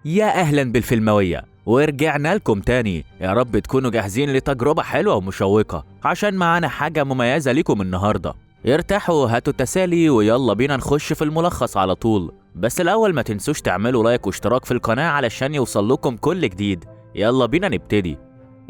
يا أهلا بالفيلموية، ورجعنا لكم تاني. يا رب تكونوا جاهزين لتجربة حلوة ومشوقة عشان معانا حاجة مميزة لكم النهاردة. ارتاحوا، هاتوا التسالي ويلا بينا نخش في الملخص على طول. بس الأول ما تنسوش تعملوا لايك واشتراك في القناة علشان يوصل لكم كل جديد. يلا بينا نبتدي.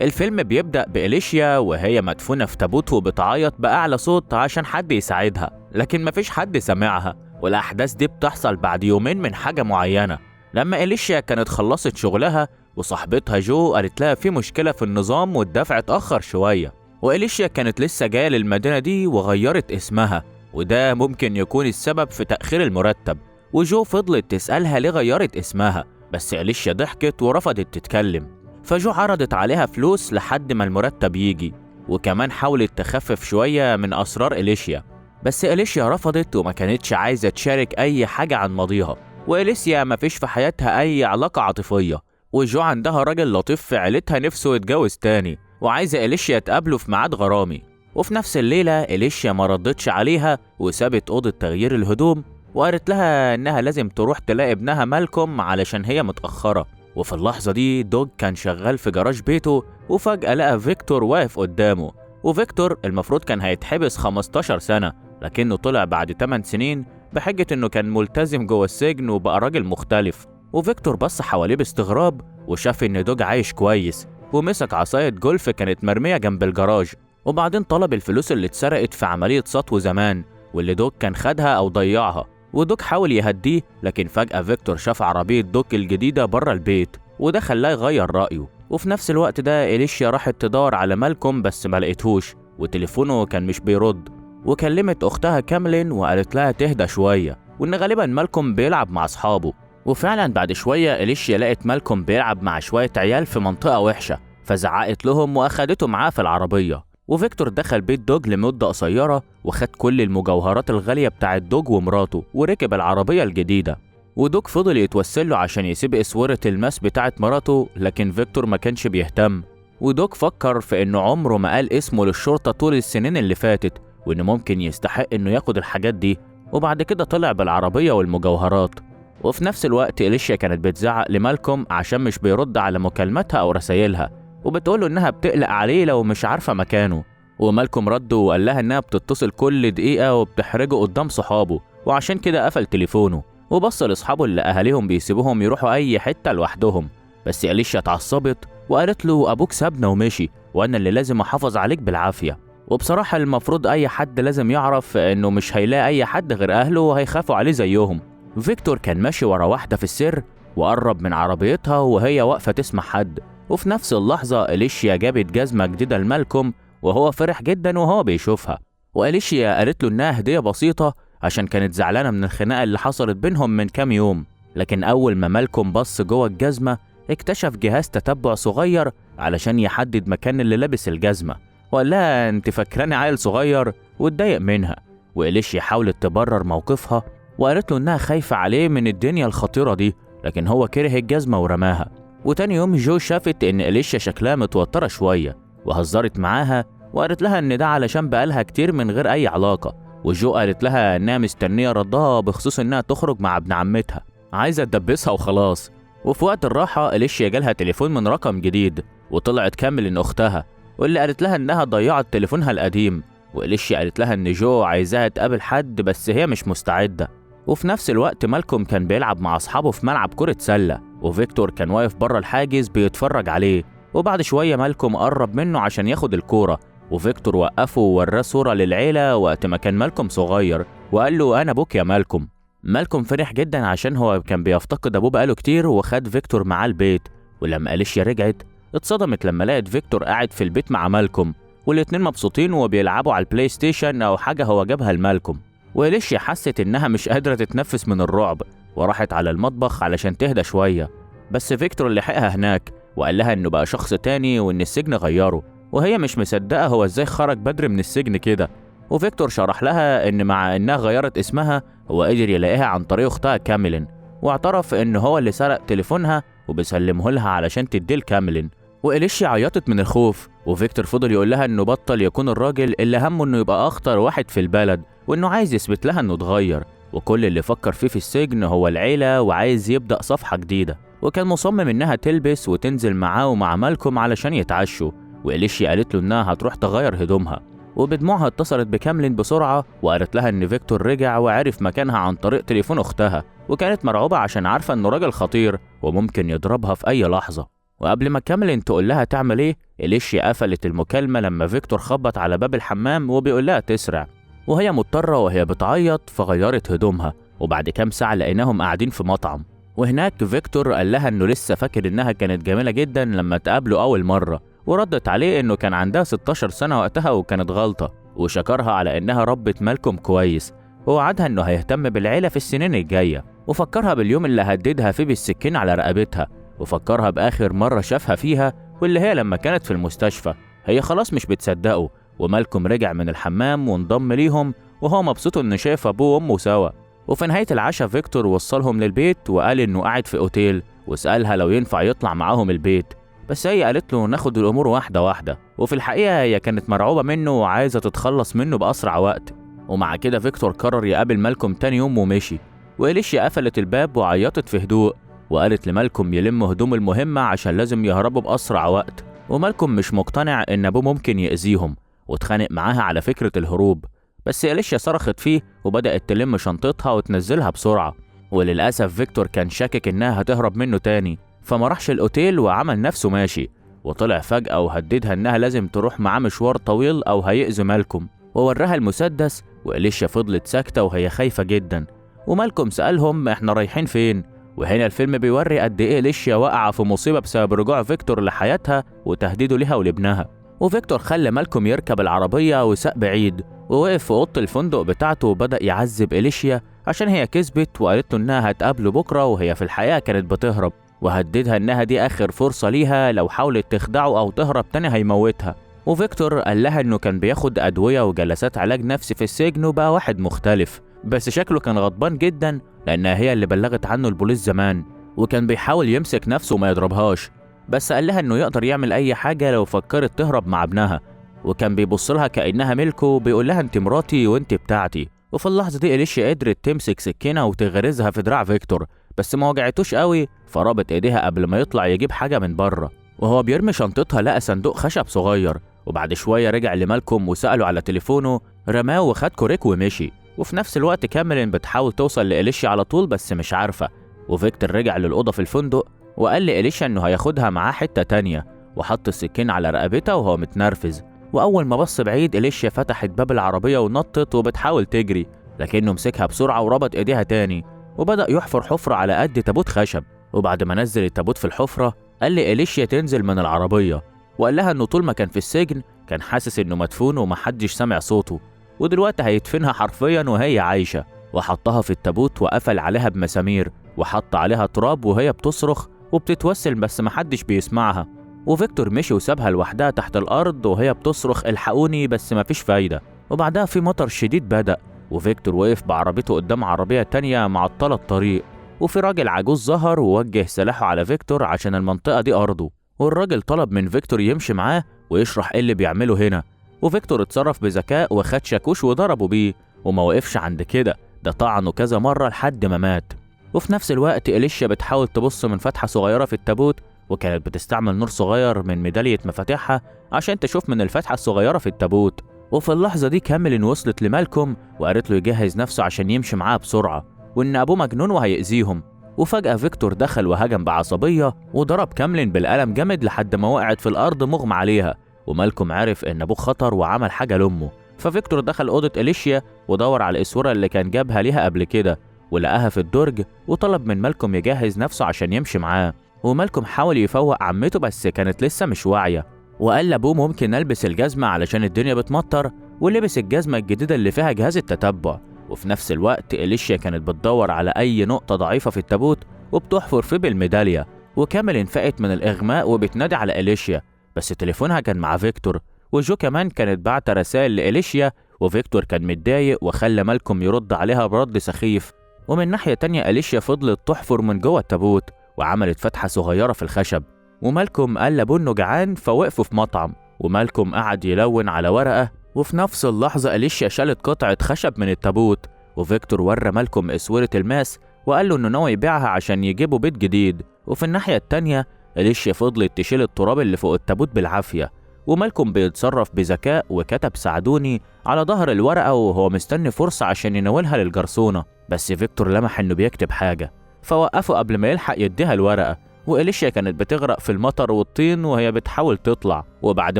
الفيلم بيبدأ بإليشيا وهي مدفونة في تابوت وبتعيط بأعلى صوت عشان حد يساعدها، لكن مفيش حد سامعها. والأحداث دي بتحصل بعد يومين من حاجة معينة، لما إليشيا كانت خلصت شغلها وصاحبتها جو قالت لها في مشكلة في النظام والدفع اتأخر شوية. وإليشيا كانت لسه جاية للمدينة دي وغيرت اسمها، وده ممكن يكون السبب في تأخير المرتب. وجو فضلت تسألها ليه غيرت اسمها، بس إليشيا ضحكت ورفضت تتكلم. فجو عرضت عليها فلوس لحد ما المرتب يجي، وكمان حاولت تخفف شوية من أسرار إليشيا، بس إليشيا رفضت وما كانتش عايزة تشارك أي حاجة عن ماضيها. وإليسيا مفيش في حياتها أي علاقة عاطفية، وجو عندها راجل لطيف في عيلتها نفسه يتجوز تاني وعايزة إليشيا تقابله في ميعاد غرامي. وفي نفس الليلة إليشيا ما ردتش عليها وسابت أوضة تغيير الهدوم، وقالت لها إنها لازم تروح تلاقي ابنها مالكوم علشان هي متأخرة. وفي اللحظة دي دوج كان شغال في جراج بيته، وفجأة لقى فيكتور واقف قدامه. وفيكتور المفروض كان هيتحبس 15 سنة، لكنه طلع بعد 8 سنين بحجة انه كان ملتزم جوه السجن وبقى راجل مختلف. وفيكتور بص حواليه باستغراب وشاف ان دوج عايش كويس، ومسك عصاية جولف كانت مرمية جنب الجراج. وبعدين طلب الفلوس اللي اتسرقت في عملية سطو زمان واللي دوج كان خدها او ضيعها. ودوج حاول يهديه، لكن فجأة فيكتور شاف عربية دوج الجديدة بره البيت، وده خلاه يغير رأيه. وفي نفس الوقت ده إليشيا راحت تدور على مالكوم بس ما لقيتهوش، وتليفونه كان مش بيرد. وكلمت أختها كاملين وقالت لها تهدى شوية وإن غالبا مالكوم بيلعب مع أصحابه. وفعلا بعد شوية إليشيا لقت مالكوم بيلعب مع شوية عيال في منطقة وحشة، فزعقت لهم وأخدته معاه في العربية. وفيكتور دخل بيت دوج لمدة قصيرة وخد كل المجوهرات الغالية بتاعت دوج ومراته وركب العربية الجديدة. ودوج فضل يتوسل له عشان يسيب اسورة الماس بتاعت مراته، لكن فيكتور ما كانش بيهتم. ودوج فكر في انه عمره ما قال اسمه للشرطة طول السنين اللي فاتت، وانه ممكن يستحق انه ياخد الحاجات دي. وبعد كده طلع بالعربية والمجوهرات. وفي نفس الوقت إليشيا كانت بتزعق لمالكوم عشان مش بيرد على مكالماتها او رسايلها، وبتقوله انها بتقلق عليه لو مش عارفة مكانه. ومالكوم رد وقال لها انها بتتصل كل دقيقة وبتحرجه قدام صحابه، وعشان كده قفل تليفونه وبص لاصحابه اللي اهاليهم بيسيبوهم يروحوا اي حتة لوحدهم. بس إليشيا اتعصبت وقالت له ابوك سابنا ومشي، وانا اللي لازم احافظ عليك بالعافية. وبصراحة المفروض اي حد لازم يعرف انه مش هيلاقي اي حد غير اهله وهيخافوا عليه زيهم. فيكتور كان ماشي ورا واحدة في السر وقرب من عربيتها وهي واقفة تسمع حد. وفي نفس اللحظة إليشيا جابت جزمة جديدة لمالكوم وهو فرح جدا وهو بيشوفها. وإليشيا قالت له إنها هدية بسيطة عشان كانت زعلانة من الخناقة اللي حصلت بينهم من كام يوم. لكن أول ما مالكوم بص جوه الجزمة اكتشف جهاز تتبع صغير علشان يحدد مكان اللي لابس الجزمة، وقال لها انت فاكراني عيل صغير، واتضايق منها. وإليشيا حاولت تبرر موقفها وقالت له إنها خايفة عليه من الدنيا الخطيرة دي، لكن هو كره الجزمة ورماها. وتاني يوم جو شافت إن إليشيا شكلها متوترة شوية وهزرت معاها وقالت لها إن ده علشان بقالها كتير من غير أي علاقة. وجو قالت لها إنها مستنية ردها بخصوص إنها تخرج مع ابن عمتها، عايزة تدبسها وخلاص. وفي وقت الراحة إليشيا جالها تليفون من رقم جديد، وطلعت كامل إن أختها، واللي قالت لها إنها ضيعت تليفونها القديم. وإليشيا قالت لها إن جو عايزاها تقابل حد بس هي مش مستعدة. وفي نفس الوقت مالكوم كان بيلعب مع أصحابه في ملعب كرة سلة، وفيكتور كان واقف بره الحاجز بيتفرج عليه. وبعد شوية مالكوم قرب منه عشان ياخد الكورة، وفيكتور وقفه ووراه صورة للعيلة وقت ما كان مالكوم صغير، وقال له أنا أبوك يا مالكوم. مالكوم فرح جدا عشان هو كان بيفتقد أبوه بقاله كتير، وخد فيكتور معاه البيت. ولما إليشيا رجعت اتصدمت لما لقت فيكتور قاعد في البيت مع مالكوم، والاتنين مبسوطين وبيلعبوا على البلاي ستيشن أو حاجة هو جابها لمالكوم. وإليشيا حست إنها مش قادرة تتنفس من الرعب وراحت على المطبخ علشان تهدى شوية، بس فيكتور لحقها هناك وقال لها إنه بقى شخص تاني وإن السجن غيره، وهي مش مصدقة هو إزاي خرج بدري من السجن كده. وفيكتور شرح لها إن مع إنها غيرت اسمها هو قدر يلاقيها عن طريق أختها كاملين، واعترف إن هو اللي سرق تليفونها وبيسلمه لها علشان تديه لكاملين. وإليشيا عيطت من الخوف، وفيكتور فضل يقول لها إنه بطل يكون الراجل اللي همه إنه يبقى أخطر واحد في البلد، وإنه عايز يثبت لها إنه اتغير، وكل اللي فكر فيه في السجن هو العيلة وعايز يبدأ صفحة جديدة. وكان مصمم إنها تلبس وتنزل معاه ومع مالكوم علشان يتعشوا، وإليشيا قالت له إنها هتروح تغير هدومها، وبدموعها اتصلت بكاملين بسرعة وقالت لها إن فيكتور رجع وعرف مكانها عن طريق تليفون أختها، وكانت مرعوبة عشان عارفة إنه راجل خطير وممكن يضربها في أي لحظة. وقبل ما كاملين تقول لها تعمل إيه، إليشيا قفلت المكالمة لما فيكتور خبط على باب الحمام وبيقول لها تسرع، وهي مضطرة وهي بتعيط فغيرت هدومها. وبعد كام ساعة لقيناهم قاعدين في مطعم، وهناك فيكتور قال لها إنه لسه فاكر إنها كانت جميلة جدا لما تقابلوا أول مرة، وردت عليه إنه كان عندها 16 سنة وقتها وكانت غلطة، وشكرها على إنها ربت مالكوم كويس، ووعدها إنه هيهتم بالعيلة في السنين الجاية، وفكرها باليوم اللي هددها فيه بالسكين على رقبتها، وفكرها بآخر مرة شافها فيها واللي هي لما كانت في المستشفى. هي خلاص مش بتصدقه، ومالكوم رجع من الحمام وانضم ليهم وهو مبسوط إنه شايف أبوه وأمه سوا. وفي نهاية العشاء فيكتور وصلهم للبيت وقال إنه قاعد في أوتيل، وسألها لو ينفع يطلع معاهم البيت، بس هي قالت له ناخد الأمور واحدة واحدة، وفي الحقيقة هي كانت مرعوبة منه وعايزة تتخلص منه بأسرع وقت. ومع كده فيكتور قرر يقابل مالكوم تاني يوم ومشي، وإليشيا قفلت الباب وعيطت في هدوء وقالت لمالكوم يلم هدوم المهمة عشان لازم يهربوا بأسرع وقت. ومالكوم مش مقتنع إن أبوه ممكن يأذيهم، واتخانق معاها على فكرة الهروب، بس إليشيا صرخت فيه وبدأت تلم شنطتها وتنزلها بسرعة. وللأسف فيكتور كان شاكك إنها هتهرب منه تاني، فما راحش الأوتيل وعمل نفسه ماشي، وطلع فجأة وهددها إنها لازم تروح معاه مشوار طويل أو هيأذي مالكوم، ووراها المسدس. وإليشيا فضلت ساكتة وهي خايفة جدا، ومالكوم سألهم إحنا رايحين فين؟ وهنا الفيلم بيوري قد إيه إليشيا واقعة في مصيبة بسبب رجوع فيكتور لحياتها وتهديده ليها ولابنها. وفيكتور خلى مالكوم يركب العربية وساق بعيد، ووقف في أوضة الفندق بتاعته وبدأ يعذب إليشيا عشان هي كسبت وقالت له إنها هتقابله بكرة، وهي في الحقيقة كانت بتهرب، وهددها إنها دي آخر فرصة ليها، لو حاولت تخدعه أو تهرب تاني هيموتها. وفيكتور قال لها إنه كان بياخد أدوية وجلسات علاج نفسي في السجن وبقى واحد مختلف، بس شكله كان غضبان جدا لأنها هي اللي بلغت عنه البوليس زمان، وكان بيحاول يمسك نفسه وما يضربهاش، بس قال لها إنه يقدر يعمل أي حاجة لو فكرت تهرب مع ابنها، وكان بيبص لها كأنها ملكه، بيقول لها أنت مراتي وأنت بتاعتي. وفي اللحظة دي إليشيا قدرت تمسك سكينة وتغرزها في دراع فيكتور، بس ما وجعتوش قوي، فربط إيديها قبل ما يطلع يجيب حاجة من بره. وهو بيرمي شنطتها لقى صندوق خشب صغير، وبعد شوية رجع لمالكوم وسأله على تليفونه، رماه وخد كوريك ومشي. وفي نفس الوقت كاميلين بتحاول توصل لإليشيا على طول بس مش عارفة. وفيكتور رجع للأوضة في الفندق وقال لإليشيا إنه هياخدها معاه حتة تانية، وحط السكين على رقبتها وهو متنرفز. وأول ما بص بعيد إليشيا فتحت باب العربية ونطت وبتحاول تجري، لكنه مسكها بسرعة وربط إيديها تاني، وبدأ يحفر حفرة على قد تابوت خشب. وبعد ما نزل التابوت في الحفرة قال لإليشيا تنزل من العربية، وقال لها إنه طول ما كان في السجن كان حاسس إنه مدفون ومحدش سمع صوته، ودلوقتي هيدفنها حرفيا وهي عايشة. وحطها في التابوت وقفل عليها بمسامير، وحط عليها تراب وهي بتصرخ وبتتوسل بس محدش بيسمعها. وفيكتور مشي وسابها لوحدها تحت الأرض وهي بتصرخ الحقوني بس مفيش فايدة. وبعدها في مطر شديد بدأ، وفيكتور وقف بعربيته قدام عربية تانية معطلة الطريق، وفي راجل عجوز ظهر ووجه سلاحه على فيكتور عشان المنطقة دي أرضه، والراجل طلب من فيكتور يمشي معاه ويشرح ايه اللي بيعمله هنا. وفيكتور اتصرف بذكاء وخد شاكوش وضربه بيه، وما وقفش عند كده، ده طعنه كذا مرة لحد ما مات. وفي نفس الوقت إليشيا بتحاول تبص من فتحة صغيرة في التابوت، وكانت بتستعمل نور صغير من ميدالية مفاتيحها عشان تشوف من الفتحة الصغيرة في التابوت. وفي اللحظة دي كاميلين وصلت لمالكوم وقالت له يجهز نفسه عشان يمشي معاها بسرعة، وإن أبوه مجنون وهيأذيهم. وفجأة فيكتور دخل وهجم بعصبية وضرب كاميلين بالقلم جامد لحد ما وقعت في الأرض مغمى عليها. ومالكوم عرف إن أبوه خطر وعمل حاجة لأمه، ففيكتور دخل أوضة إليشيا ودور على الإسورة اللي كان جابها ليها قبل كده، ولقاها في الدرج، وطلب من مالكوم يجهز نفسه عشان يمشي معاه. ومالكوم حاول يفوق عمته بس كانت لسه مش واعية، وقال لأبوه ممكن ألبس الجزمة علشان الدنيا بتمطر، ولبس الجزمة الجديدة اللي فيها جهاز التتبع. وفي نفس الوقت إليشيا كانت بتدور على أي نقطة ضعيفة في التابوت وبتحفر فيه بالميدالية. وكاميلين فاقت من الإغماء وبتنادي على إليشيا، بس تليفونها كان مع فيكتور، وجو كمان كانت بعت رسائل لإليشيا، وفيكتور كان متضايق وخلى مالكوم يرد عليها برد سخيف. ومن ناحية تانية إليشيا فضلت تحفر من جوه التابوت وعملت فتحة صغيرة في الخشب. ومالكوم قال لأبوه إنه جعان فوقفوا في مطعم، ومالكوم قعد يلون على ورقة، وفي نفس اللحظة إليشيا شالت قطعة خشب من التابوت، وفيكتور ورى مالكوم اسورة الماس وقال له إنه ناوي يبيعها عشان يجيبوا بيت جديد. وفي الناحية التانية إليشيا فضلت تشيل التراب اللي فوق التابوت بالعافية، ومالكوم بيتصرف بذكاء وكتب ساعدوني على ظهر الورقة وهو مستني فرصة عشان يناولها للجرسونة. بس فيكتور لمح إنه بيكتب حاجة فوقفه قبل ما يلحق يديها الورقة. وإليشيا كانت بتغرق في المطر والطين وهي بتحاول تطلع، وبعد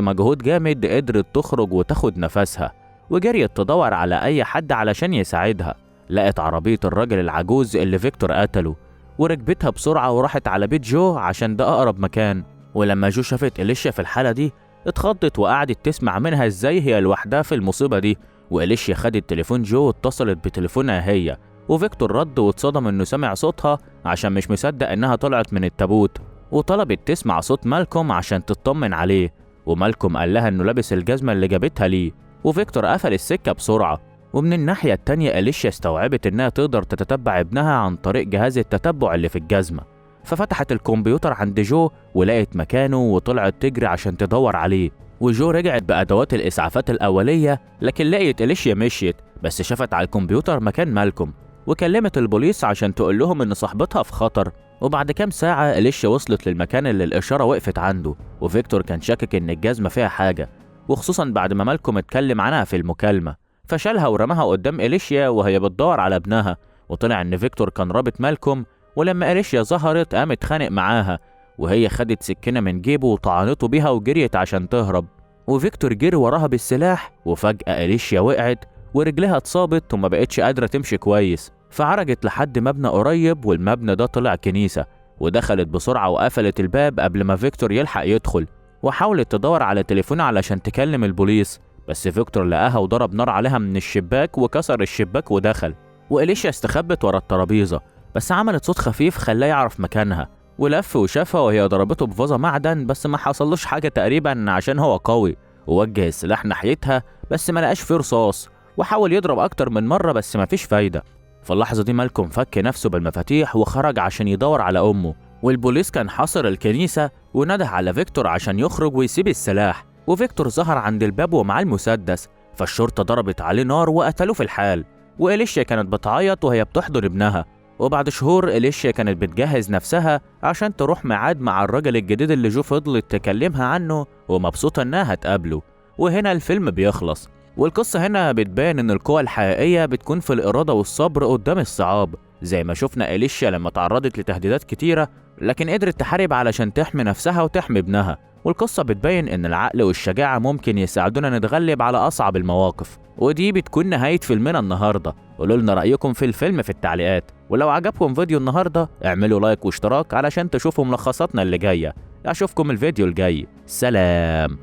مجهود جامد قدرت تخرج وتاخد نفسها، وجريت تدور على أي حد علشان يساعدها. لقت عربية الراجل العجوز اللي فيكتور قتله، وركبتها بسرعة وراحت على بيت جو عشان ده أقرب مكان. ولما جو شافت إليشيا في الحالة دي اتخضت وقعدت تسمع منها ازاي هي لوحدها في المصيبة دي. وإليشيا خدت تليفون جو واتصلت بتليفونها هي، وفيكتور رد واتصدم انه سمع صوتها عشان مش مصدق انها طلعت من التابوت، وطلبت تسمع صوت مالكوم عشان تطمن عليه. ومالكوم قال لها انه لابس الجزمة اللي جابتها ليه، وفيكتور قفل السكة بسرعة. ومن الناحية التانية إليشيا استوعبت انها تقدر تتتبع ابنها عن طريق جهاز التتبع اللي في الجزمة، ففتحت الكمبيوتر عند جو ولقت مكانه وطلعت تجري عشان تدور عليه. وجو رجعت بأدوات الإسعافات الأولية، لكن لقيت إليشيا مشيت، بس شافت على الكمبيوتر مكان مالكوم وكلمت البوليس عشان تقول لهم إن صاحبتها في خطر. وبعد كام ساعة إليشيا وصلت للمكان اللي الإشارة وقفت عنده، وفيكتور كان شاكك إن الجزمة فيها حاجة، وخصوصا بعد ما مالكوم اتكلم عنها في المكالمة، فشالها ورماها قدام إليشيا وهي بتدور على ابنها. وطلع إن فيكتور كان رابط مالكوم، ولما إليشيا ظهرت قام اتخانق معاها، وهي خدت سكينة من جيبه وطعنته بيها وجريت عشان تهرب. وفيكتور جري وراها بالسلاح، وفجأة إليشيا وقعت ورجلها اتصابت وما بقتش قادرة تمشي كويس، فعرجت لحد مبنى قريب، والمبنى ده طلع كنيسة، ودخلت بسرعة وقفلت الباب قبل ما فيكتور يلحق يدخل. وحاولت تدور على تليفون علشان تكلم البوليس، بس فيكتور لقاها وضرب نار عليها من الشباك وكسر الشباك ودخل. وإليشيا استخبت ورا الترابيزة، بس عملت صوت خفيف خلاه يعرف مكانها، ولف وشافها وهي ضربته بفازة معدن، بس ما حصلوش حاجة تقريبا عشان هو قوي. ووجه السلاح ناحيتها بس ما لقاش فيه رصاص، وحاول يضرب أكتر من مرة بس ما فيش فايدة. في اللحظة دي مالكوم فك نفسه بالمفاتيح وخرج عشان يدور على أمه، والبوليس كان حاصر الكنيسة ونده على فيكتور عشان يخرج ويسيب السلاح. وفيكتور ظهر عند الباب ومعاه المسدس، فالشرطة ضربت عليه نار وقتلوه في الحال. وإليشيا كانت بتعيط وهي بتحضن ابنها. وبعد شهور إليشيا كانت بتجهز نفسها عشان تروح ميعاد مع الراجل الجديد اللي جو فضلت تكلمها عنه، ومبسوطة انها هتقابله. وهنا الفيلم بيخلص، والقصة هنا بتبان ان القوة الحقيقية بتكون في الإرادة والصبر قدام الصعاب، زي ما شفنا إليشيا لما تعرضت لتهديدات كتيرة لكن قدرت تحارب علشان تحمي نفسها وتحمي ابنها. والقصة بتبين ان العقل والشجاعة ممكن يساعدونا نتغلب على أصعب المواقف. ودي بتكون نهاية فيلمنا النهاردة. قولوا لنا رأيكم في الفيلم في التعليقات، ولو عجبكم فيديو النهاردة اعملوا لايك واشتراك علشان تشوفوا ملخصاتنا اللي جاية. اشوفكم الفيديو الجاي، سلام.